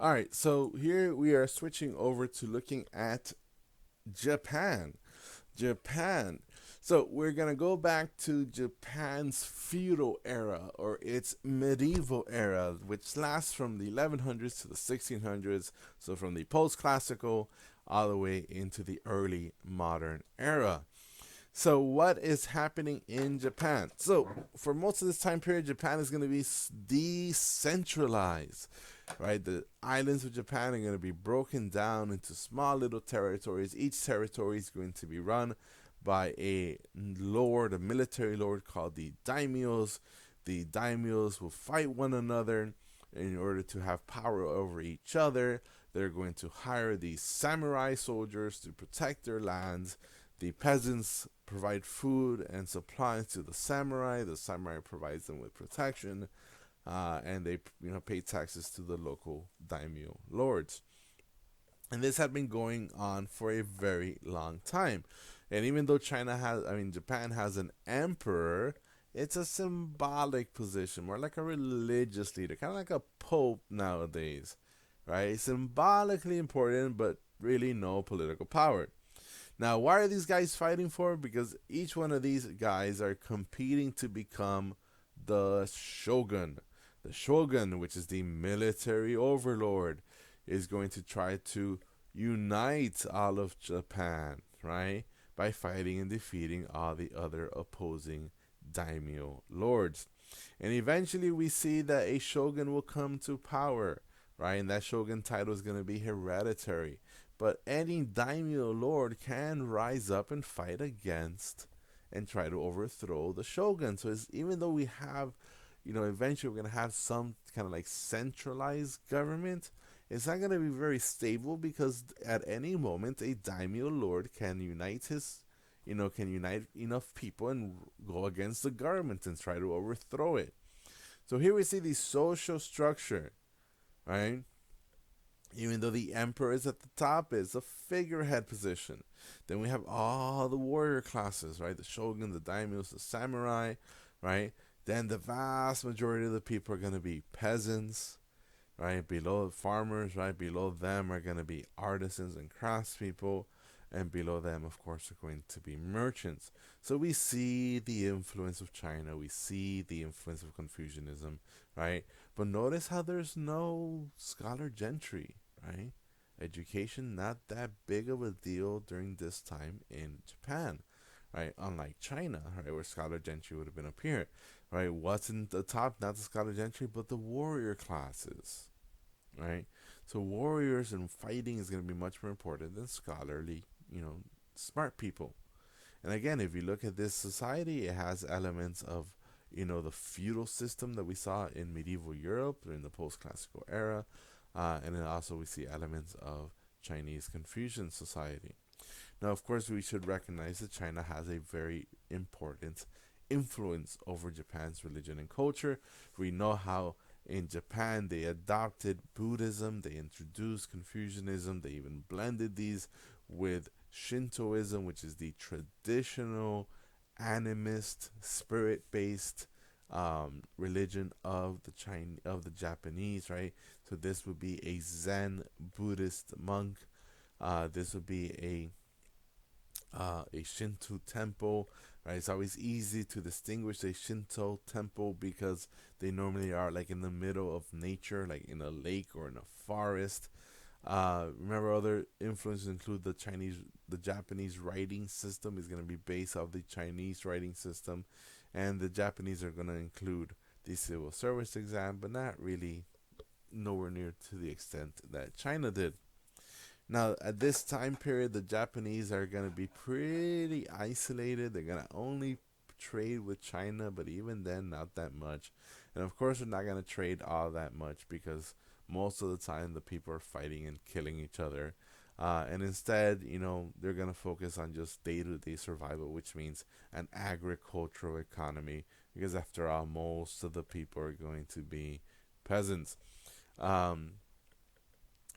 All right, so here we are switching over to looking at Japan. Japan. So we're going to go back to Japan's feudal era or its medieval era, which lasts from the 1100s to the 1600s. So from the post classical all the way into the early modern era. So, what is happening in Japan? So, for most of this time period, Japan is going to be decentralized, right? The islands of Japan are going to be broken down into small little territories. Each territory is going to be run by a lord, a military lord called the daimyos. The daimyos will fight one another in order to have power over each other. They're going to hire these samurai soldiers to protect their lands. The peasants provide food and supplies to the samurai. The samurai provides them with protection, and they pay taxes to the local daimyo lords. And this had been going on for a very long time. And even though Japan has an emperor, it's a symbolic position, more like a religious leader, kind of like a pope nowadays, right? Symbolically important, but really no political power. Now, why are these guys fighting for? Because each one of these guys are competing to become the shogun. The shogun, which is the military overlord, is going to try to unite all of Japan, right? By fighting and defeating all the other opposing daimyo lords. And eventually we see that a shogun will come to power, right? And that shogun title is going to be hereditary. But any daimyo lord can rise up and fight against and try to overthrow the shogun. So even though we have, eventually we're going to have some kind of like centralized government, it's not going to be very stable because at any moment a daimyo lord can unite enough people and go against the government and try to overthrow it. So here we see the social structure, right? Even though the emperor is at the top, it's a figurehead position. Then we have all the warrior classes, right? The shogun, the daimyos, the samurai, right? Then the vast majority of the people are going to be peasants, right? Below farmers, right? Below them are going to be artisans and craftspeople, and below them, of course, are going to be merchants. So we see the influence of China, we see the influence of Confucianism, right? But notice how there's no scholar gentry, right? Education not that big of a deal during this time in Japan, right? Unlike China, right, where scholar gentry would have been up here, right? What's in the top? Not the scholar gentry, but the warrior classes, right? So warriors and fighting is going to be much more important than scholarly, smart people. And again, if you look at this society, it has elements of, the feudal system that we saw in medieval Europe during the post-classical era, and then also we see elements of Chinese Confucian society. Now, of course, we should recognize that China has a very important influence over Japan's religion and culture. We know how in Japan they adopted Buddhism, they introduced Confucianism, they even blended these with Shintoism, which is the traditional animist, spirit-based religion of the Japanese, right? So this would be a Zen Buddhist monk. This would be a Shinto temple, right? It's always easy to distinguish a Shinto temple because they normally are like in the middle of nature, like in a lake or in a forest. Remember, other influences include the Japanese writing system is going to be based off the Chinese writing system, and the Japanese are going to include the civil service exam, but not really nowhere near to the extent that China did. Now, at this time period, the Japanese are going to be pretty isolated. They're going to only trade with China, but even then, not that much. And of course, they're not going to trade all that much because most of the time the people are fighting and killing each other. And instead, they're going to focus on just day to day survival, which means an agricultural economy, because after all, most of the people are going to be peasants. Um,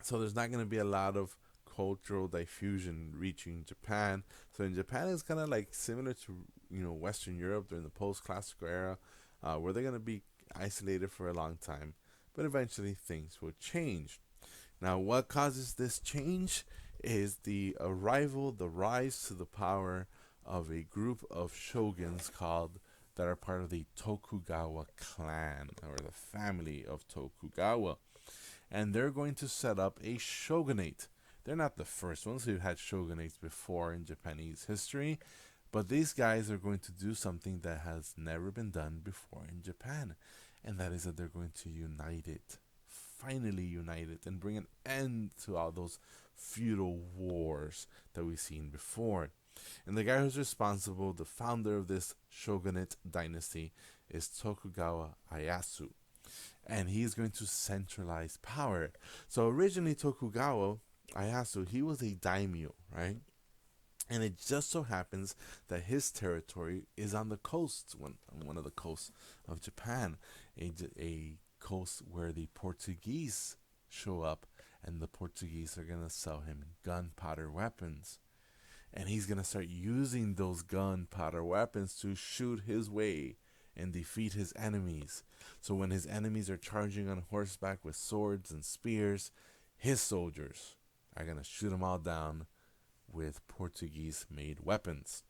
so there's not going to be a lot of cultural diffusion reaching Japan. So in Japan, it's kind of like similar to Western Europe during the post-classical era, where they're going to be isolated for a long time, but eventually things will change. Now, what causes this change is the rise to the power of a group of shoguns called that are part of the Tokugawa clan or the family of Tokugawa, and they're going to set up a shogunate. They're not the first ones who had shogunates before in Japanese history, but these guys are going to do something that has never been done before in Japan, and that is that they're going to unite it, finally unite it, and bring an end to all those feudal wars that we've seen before. And the guy who's responsible, the founder of this shogunate dynasty, is Tokugawa Ieyasu. And he's going to centralize power. So originally Tokugawa Ieyasu, he was a daimyo, right? And it just so happens that his territory is on the coast, on one of the coasts of Japan, a coast where the Portuguese show up, and the Portuguese are going to sell him gunpowder weapons. And he's going to start using those gunpowder weapons to shoot his way and defeat his enemies. So when his enemies are charging on horseback with swords and spears, his soldiers are going to shoot them all down with Portuguese-made weapons.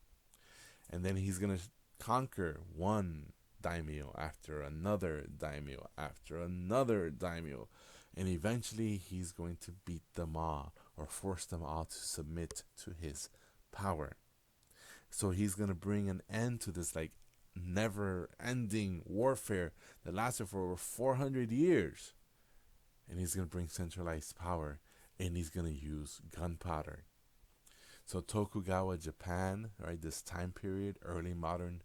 And then he's going to conquer one daimyo after another daimyo after another daimyo. And eventually he's going to beat them all or force them all to submit to his power. So he's going to bring an end to this like never-ending warfare that lasted for over 400 years. And he's going to bring centralized power, and he's going to use gunpowder. So Tokugawa Japan, right, this time period, early modern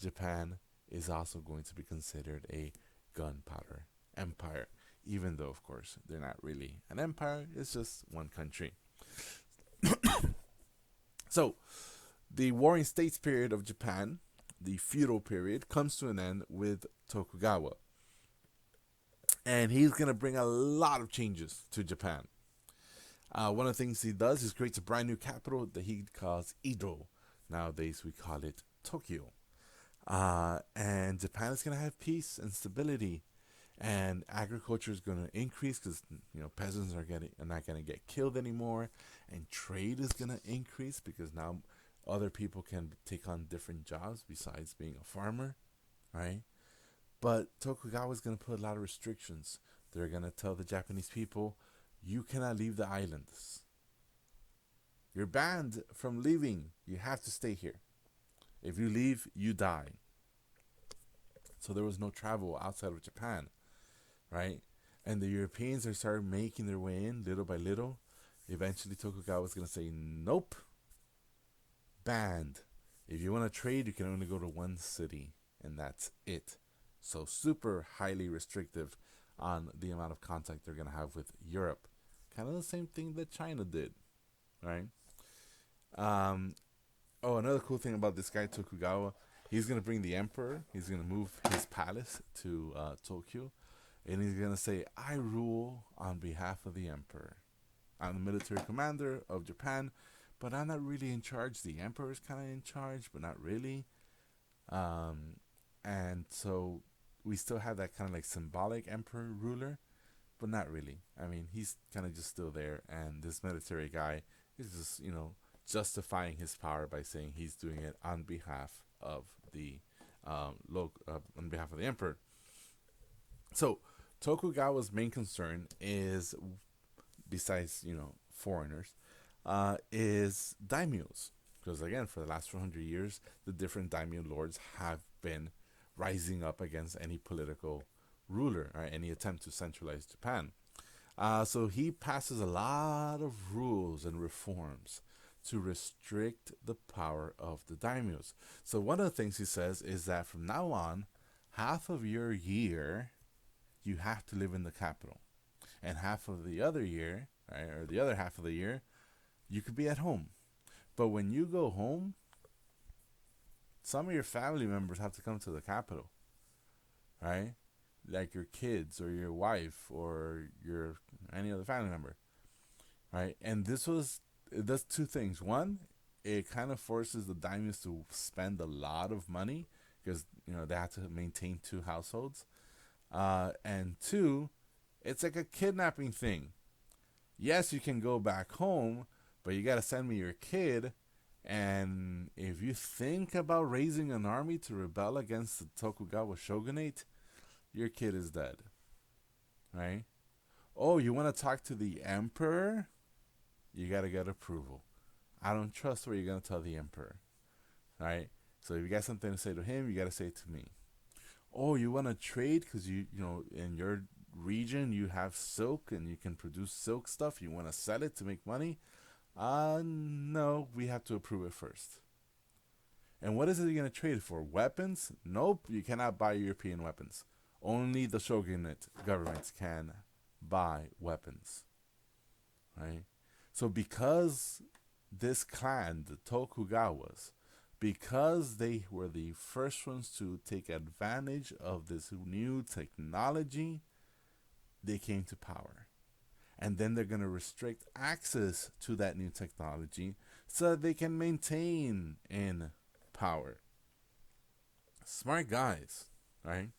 Japan, is also going to be considered a gunpowder empire, even though, of course, they're not really an empire. It's just one country. So the Warring States period of Japan, the feudal period, comes to an end with Tokugawa. And he's going to bring a lot of changes to Japan. One of the things he does is creates a brand new capital that he calls Edo. Nowadays we call it Tokyo. And Japan is going to have peace and stability, and agriculture is going to increase because peasants are not going to get killed anymore, and trade is going to increase because now other people can take on different jobs besides being a farmer, right? But Tokugawa is going to put a lot of restrictions. They're going to tell the Japanese people, you cannot leave the islands. You're banned from leaving. You have to stay here. If you leave, you die. So there was no travel outside of Japan, right? And the Europeans are started making their way in little by little. Eventually Tokugawa was going to say, nope, banned. If you want to trade, you can only go to one city, and that's it. So super highly restrictive on the amount of contact they're going to have with Europe. Kind of the same thing that China did, right? Another cool thing about this guy Tokugawa, he's going to bring the emperor. He's going to move his palace to Tokyo, and he's going to say, I rule on behalf of the emperor. I'm the military commander of Japan, but I'm not really in charge. The emperor is kind of in charge, but not really. And so we still have that kind of like symbolic emperor ruler, but not really. I mean, he's kind of just still there, and this military guy is just, justifying his power by saying he's doing it on behalf of the on behalf of the emperor. So Tokugawa's main concern is, besides foreigners, is daimyos, because again, for the last 400 years, the different daimyo lords have been rising up against any political ruler or any attempt to centralize Japan. So he passes a lot of rules and reforms to restrict the power of the daimyos. So one of the things he says is that from now on, half of your year, you have to live in the capital. And half of the other year, right, or the other half of the year, you could be at home. But when you go home, some of your family members have to come to the capital, right? Like your kids or your wife or your any other family member, right? And it does two things. One, it kind of forces the daimyos to spend a lot of money because they have to maintain two households, and two, it's like a kidnapping thing. Yes, you can go back home, but you got to send me your kid. And if you think about raising an army to rebel against the Tokugawa Shogunate, your kid is dead. Right? Oh, you want to talk to the emperor? You got to get approval. I don't trust what you're going to tell the emperor. Right? So if you got something to say to him, you got to say it to me. Oh, you want to trade because you know, in your region you have silk and you can produce silk stuff. You want to sell it to make money? No, we have to approve it first. And what is it you're going to trade for? Weapons? Nope, you cannot buy European weapons. Only the shogunate governments can buy weapons. Right? So because this clan, the Tokugawas, because they were the first ones to take advantage of this new technology, they came to power. And then they're going to restrict access to that new technology so that they can maintain in power. Smart guys, right?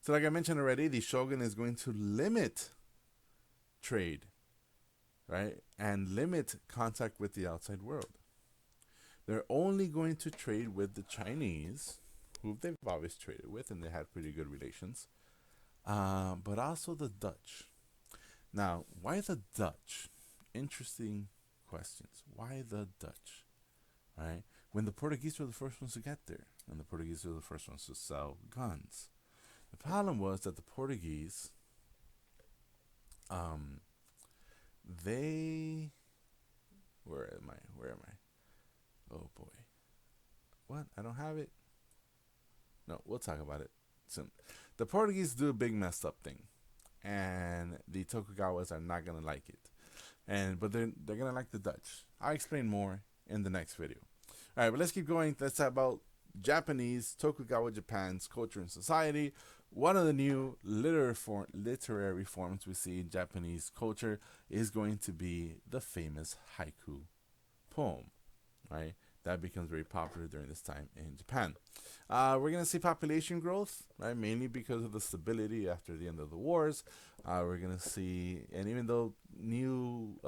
So like I mentioned already, the shogun is going to limit trade, right? And limit contact with the outside world. They're only going to trade with the Chinese, who they've always traded with, and they had pretty good relations, but also the Dutch. Now, why the Dutch? Interesting questions. Why the Dutch? Right? When the Portuguese were the first ones to get there, and the Portuguese were the first ones to sell guns. The problem was that the Portuguese, they, where am I? Oh boy. What? I don't have it? No, we'll talk about it soon. The Portuguese do a big messed up thing. And the Tokugawas are not gonna like it. But they're gonna like the Dutch. I'll explain more in the next video. Alright, but let's keep going. Let's talk about Japanese, Tokugawa Japan's culture and society. One of the new literary forms we see in Japanese culture is going to be the famous haiku poem. Right? That becomes very popular during this time in Japan. We're going to see population growth, right? Mainly because of the stability after the end of the wars. We're going to see, and even though new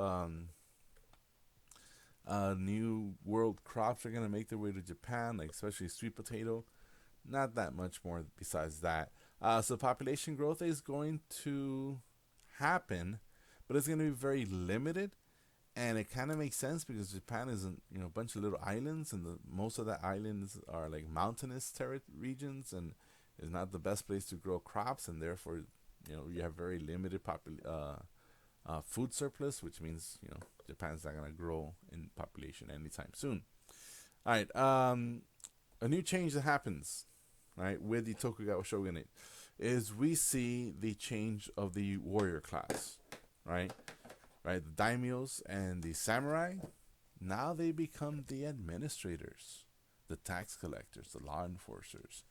world crops are going to make their way to Japan, like especially sweet potato, not that much more besides that. So population growth is going to happen, but it's going to be very limited. And it kind of makes sense because Japan is a bunch of little islands, and most of the islands are like mountainous regions, and is not the best place to grow crops, and therefore you have very limited food surplus, which means Japan's not gonna grow in population anytime soon. All right, a new change that happens, right, with the Tokugawa Shogunate is we see the change of the warrior class, right. Right, the daimyos and the samurai, now they become the administrators, the tax collectors, the law enforcers,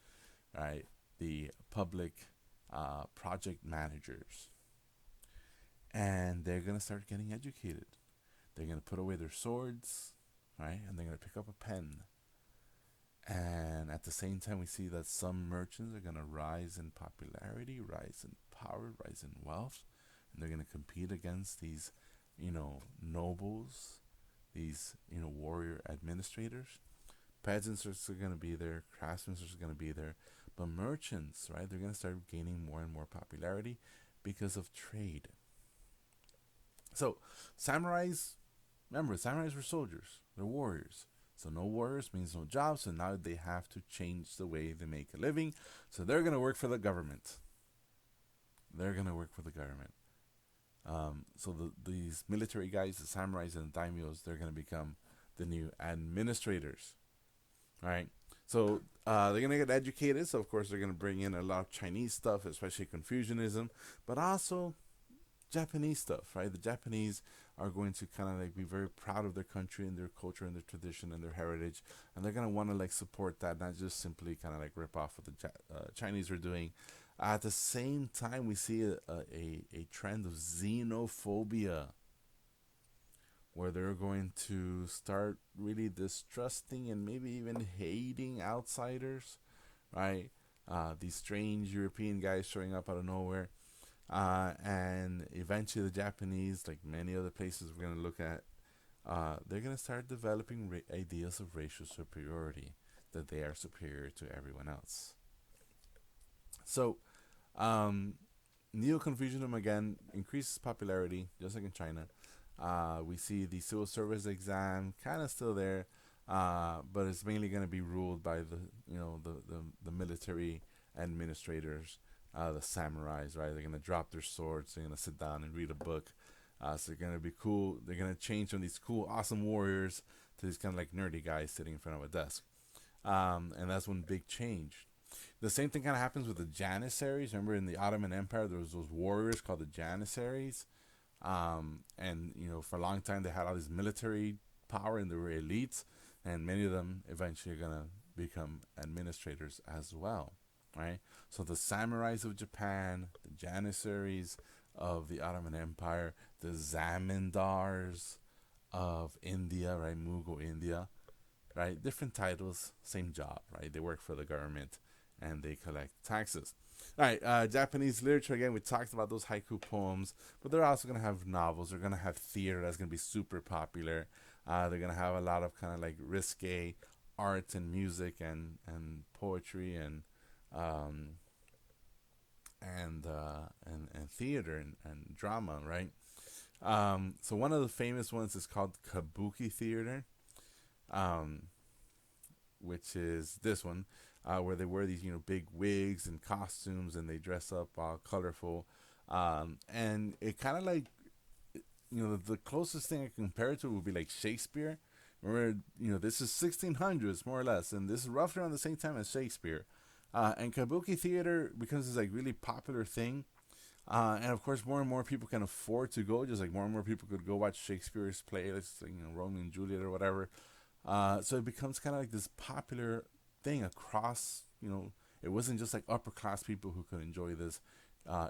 right, the public project managers. And they're going to start getting educated. They're going to put away their swords, right, and they're going to pick up a pen. And at the same time, we see that some merchants are going to rise in popularity, rise in power, rise in wealth. And they're going to compete against these, nobles, these, warrior administrators. Peasants are going to be there. Craftsmen are going to be there. But merchants, right, they're going to start gaining more and more popularity because of trade. So, samurais, remember, samurais were soldiers. They're warriors. So no warriors means no jobs. So now they have to change the way they make a living. So they're going to work for the government. So these military guys, the samurais and the daimyos, they're going to become the new administrators. All right. So they're going to get educated. So, of course, they're going to bring in a lot of Chinese stuff, especially Confucianism, but also Japanese stuff, right? The Japanese are going to kind of like be very proud of their country and their culture and their tradition and their heritage. And they're going to want to like support that, not just simply kind of like rip off what the Chinese are doing. At the same time, we see a trend of xenophobia, where they're going to start really distrusting and maybe even hating outsiders, right? These strange European guys showing up out of nowhere. And eventually the Japanese, like many other places we're going to look at, they're going to start developing ideas of racial superiority, that they are superior to everyone else. So, um, Neo-Confucianism again increases popularity, just like in China. We see the civil service exam kind of still there, but it's mainly going to be ruled by the military administrators, the samurais, right? They're going to drop their swords. They're going to sit down and read a book. So they're going to be cool. They're going to change from these cool, awesome warriors to these kind of like nerdy guys sitting in front of a desk. And that's one big change. The same thing kind of happens with the Janissaries. Remember, in the Ottoman Empire, there was those warriors called the Janissaries, and for a long time they had all this military power and they were elites, and many of them eventually are gonna become administrators as well, right? So the samurais of Japan, the Janissaries of the Ottoman Empire, the zamindars of India, right? Mughal India, right? Different titles, same job, right? They work for the government and they collect taxes. All right, Japanese literature, again, we talked about those haiku poems, but they're also going to have novels. They're going to have theater that's going to be super popular. They're going to have a lot of kind of like risque art and music and poetry and theater and drama, right? So one of the famous ones is called Kabuki theater, which is this one, where they wear these big wigs and costumes and they dress up all colorful, and it kind of like the closest thing I can compare it to would be like Shakespeare. Remember, this is 1600s more or less, and this is roughly around the same time as Shakespeare. And Kabuki theater becomes this like really popular thing, and of course more and more people can afford to go. Just like more and more people could go watch Shakespeare's play, like Romeo and Juliet or whatever. So it becomes kind of like this popular thing across. It wasn't just like upper class people who could enjoy this.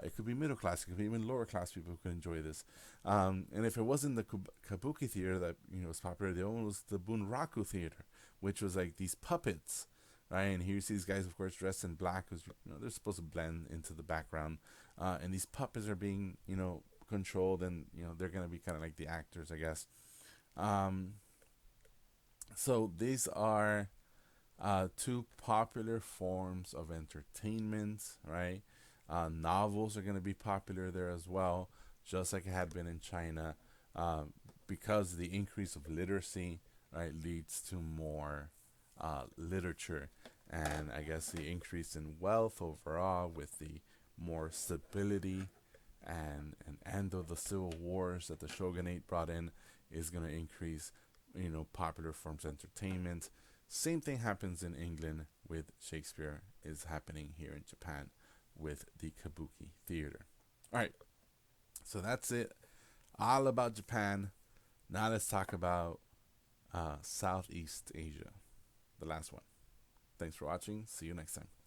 It could be middle class, it could be even lower class people who could enjoy this. And if it wasn't the Kabuki theater that was popular, the other one was the Bunraku theater, which was like these puppets, right? And here you see these guys, of course, dressed in black, because they're supposed to blend into the background. And these puppets are being controlled, and they're gonna be kind of like the actors, I guess. So these are two popular forms of entertainment, right? Novels are going to be popular there as well, just like it had been in China, because the increase of literacy, right, leads to more literature, and I guess the increase in wealth overall, with the more stability and end of the civil wars that the shogunate brought in, is going to increase popular forms of entertainment. Same thing happens in England with Shakespeare, is happening here in Japan with the Kabuki theater. All right, so that's it, all about Japan. Now let's talk about Southeast Asia, the last one. Thanks for watching. See you next time.